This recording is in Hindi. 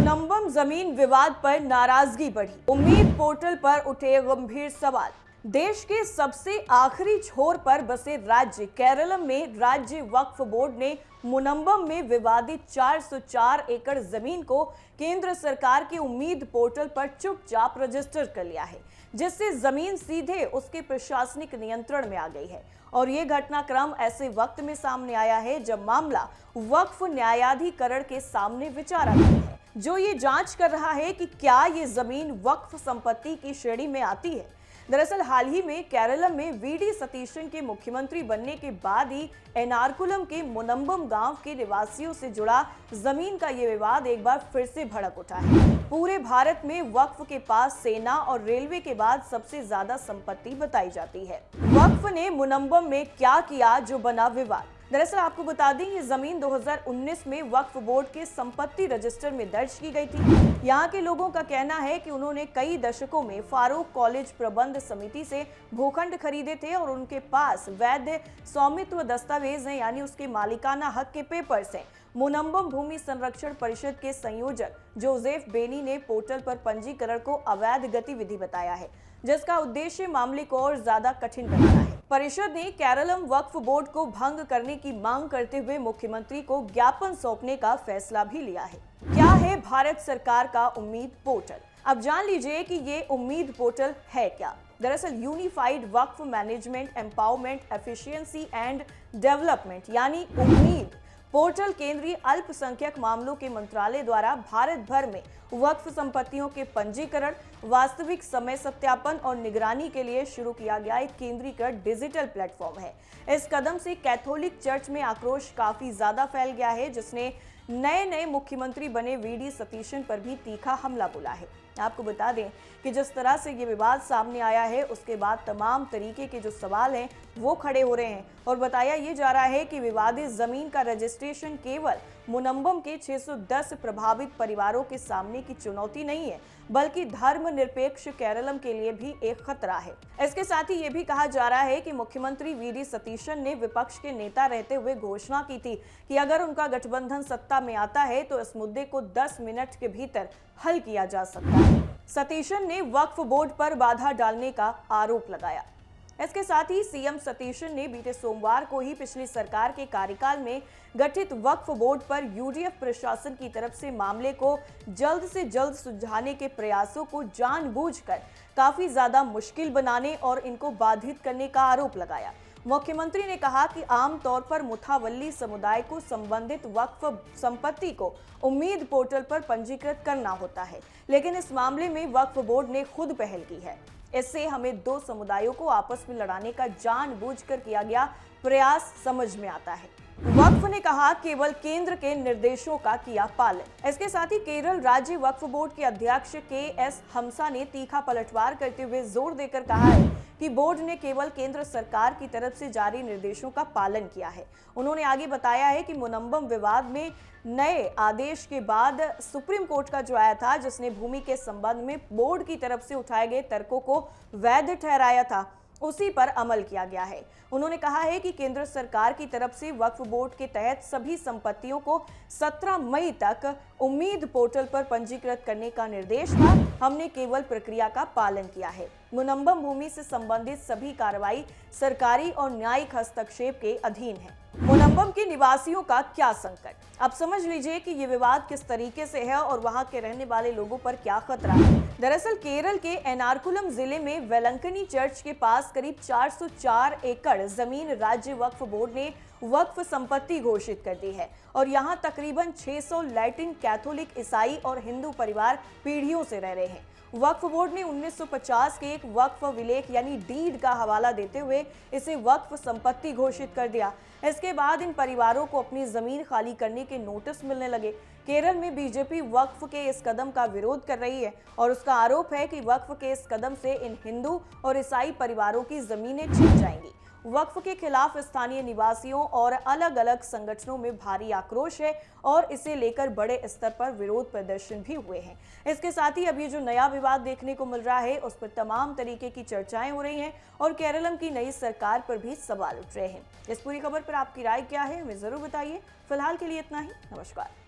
मुनम्बम जमीन विवाद पर नाराजगी बढ़ी। उम्मीद पोर्टल पर उठे गंभीर सवाल। देश के सबसे आखिरी छोर पर बसे राज्य केरलम में राज्य वक्फ बोर्ड ने मुनम्बम में विवादित 404 एकड़ जमीन को केंद्र सरकार के उम्मीद पोर्टल पर चुपचाप रजिस्टर कर लिया है, जिससे जमीन सीधे उसके प्रशासनिक नियंत्रण में आ गई है। और ये घटनाक्रम ऐसे वक्त में सामने आया है जब मामला वक्फ न्यायाधिकरण के सामने विचाराधीन है, जो ये जांच कर रहा है कि क्या ये जमीन वक्फ संपत्ति की श्रेणी में आती है। दरअसल हाल ही में केरलम में वीडी सतीशन के मुख्यमंत्री बनने के बाद ही एर्नाकुलम के मुनम्बम गांव के निवासियों से जुड़ा जमीन का ये विवाद एक बार फिर से भड़क उठा है। पूरे भारत में वक्फ के पास सेना और रेलवे के बाद सबसे ज्यादा संपत्ति बताई जाती है। वक्फ ने मुनम्बम में क्या किया जो बना विवाद। दरअसल आपको बता दें, ये जमीन 2019 में वक्फ बोर्ड के संपत्ति रजिस्टर में दर्ज की गई थी। यहाँ के लोगों का कहना है कि उन्होंने कई दशकों में फारूक कॉलेज प्रबंध समिति से भूखंड खरीदे थे और उनके पास वैध स्वामित्व दस्तावेज हैं, यानी उसके मालिकाना हक के पेपर्स हैं। मुनम्बम भूमि संरक्षण परिषद के संयोजक जोसेफ बेनी ने पोर्टल पर पंजीकरण को अवैध गतिविधि बताया है, जिसका उद्देश्य मामले को और ज्यादा कठिन बनाना है। परिषद ने केरलम वक्फ बोर्ड को भंग करने की मांग करते हुए मुख्यमंत्री को ज्ञापन सौंपने का फैसला भी लिया है। क्या है भारत सरकार का उम्मीद पोर्टल? अब जान लीजिए कि ये उम्मीद पोर्टल है क्या। दरअसल unified Waqf management empowerment efficiency and development यानी उम्मीद पोर्टल केंद्रीय अल्पसंख्यक मामलों के मंत्रालय द्वारा भारत भर में वक्फ संपत्तियों के पंजीकरण, वास्तविक समय सत्यापन और निगरानी के लिए शुरू किया गया एक केंद्रीकृत डिजिटल प्लेटफॉर्म है। इस कदम से कैथोलिक चर्च में आक्रोश काफी ज्यादा फैल गया है, जिसने नए मुख्यमंत्री बने वीडी सतीशन पर भी तीखा हमला बोला है। आपको बता दें कि जिस तरह से ये विवाद सामने आया है, उसके बाद तमाम तरीके के जो सवाल हैं वो खड़े हो रहे हैं और बताया ये जा रहा है कि विवादित जमीन का रजिस्ट्रेशन केवल मुनम्बम के 610 प्रभावित परिवारों के सामने की चुनौती नहीं है, बल्कि धर्मनिरपेक्ष केरलम के लिए भी एक खतरा है। इसके साथ ही ये भी कहा जा रहा है कि मुख्यमंत्री वीडी सतीशन ने विपक्ष के नेता रहते हुए घोषणा की थी कि अगर उनका गठबंधन सत्ता में आता है तो इस मुद्दे को 10 मिनट के भीतर हल किया जा सकता है। सतीशन ने वक्फ बोर्ड पर बाधा डालने का आरोप लगाया। इसके साथ ही सीएम सतीशन ने बीते सोमवार को ही पिछली सरकार के कार्यकाल में गठित वक्फ बोर्ड पर यूडीएफ प्रशासन की तरफ से मामले को जल्द से जल्द सुलझाने के प्रयासों को जानबूझकर काफी ज्यादा मुश्किल बनाने और इनको बाधित करने का आरोप लगाया। मुख्यमंत्री ने कहा कि आमतौर पर मुथावल्ली समुदाय को संबंधित वक्फ संपत्ति को उम्मीद पोर्टल पर पंजीकृत करना होता है, लेकिन इस मामले में वक्फ बोर्ड ने खुद पहल की है। इससे हमें दो समुदायों को आपस में लड़ाने का जानबूझकर किया गया प्रयास समझ में आता है। वक्फ ने कहा केवल केंद्र के निर्देशों का किया पालन। इसके साथ ही केरल राज्य वक्फ बोर्ड के अध्यक्ष के.एस. हमसा ने तीखा पलटवार करते हुए जोर देकर कहा है कि बोर्ड ने केवल केंद्र सरकार की तरफ से जारी निर्देशों का पालन किया है। उन्होंने आगे बताया है कि मुनम्बम विवाद में नए आदेश के बाद सुप्रीम कोर्ट का जो आया था, जिसने भूमि के संबंध में बोर्ड की तरफ से उठाए गए तर्कों को वैध ठहराया था, उसी पर अमल किया गया है। उन्होंने कहा है कि केंद्र सरकार की तरफ से वक्फ बोर्ड के तहत सभी संपत्तियों को 17 मई तक उम्मीद पोर्टल पर पंजीकृत करने का निर्देश था। हमने केवल प्रक्रिया का पालन किया है। मुनम्बम भूमि से संबंधित सभी कार्रवाई सरकारी और न्यायिक हस्तक्षेप के अधीन है। मुनम्बम के निवासियों का क्या संकट? अब समझ लीजिए कि ये विवाद किस तरीके से है और वहां के रहने वाले लोगों पर क्या खतरा है। दरअसल केरल के एर्नाकुलम जिले में वेलंकनी चर्च के पास करीब 404 एकड़ जमीन राज्य वक्फ बोर्ड ने वक्फ संपत्ति घोषित कर दी है और यहाँ तकरीबन 600 लैटिन कैथोलिक, ईसाई और हिंदू परिवार पीढ़ियों से रह रहे हैं। वक्फ बोर्ड ने 1950 के एक वक्फ विलेख यानी डीड का हवाला देते हुए इसे वक्फ संपत्ति घोषित कर दिया। इसके बाद इन परिवारों को अपनी जमीन खाली करने के नोटिस मिलने लगे। केरल में बीजेपी वक्फ के इस कदम का विरोध कर रही है और उसका आरोप है कि वक्फ के इस कदम से इन हिंदू और ईसाई परिवारों की जमीनें छिन जाएंगी। वक्फ के खिलाफ स्थानीय निवासियों और अलग अलग संगठनों में भारी आक्रोश है और इसे लेकर बड़े स्तर पर विरोध प्रदर्शन भी हुए हैं। इसके साथ ही अब ये जो नया विवाद देखने को मिल रहा है, उस पर तमाम तरीके की चर्चाएं हो रही हैं और केरलम की नई सरकार पर भी सवाल उठ रहे हैं। इस पूरी खबर पर आपकी राय क्या है, हमें जरूर बताइए। फिलहाल के लिए इतना ही। नमस्कार।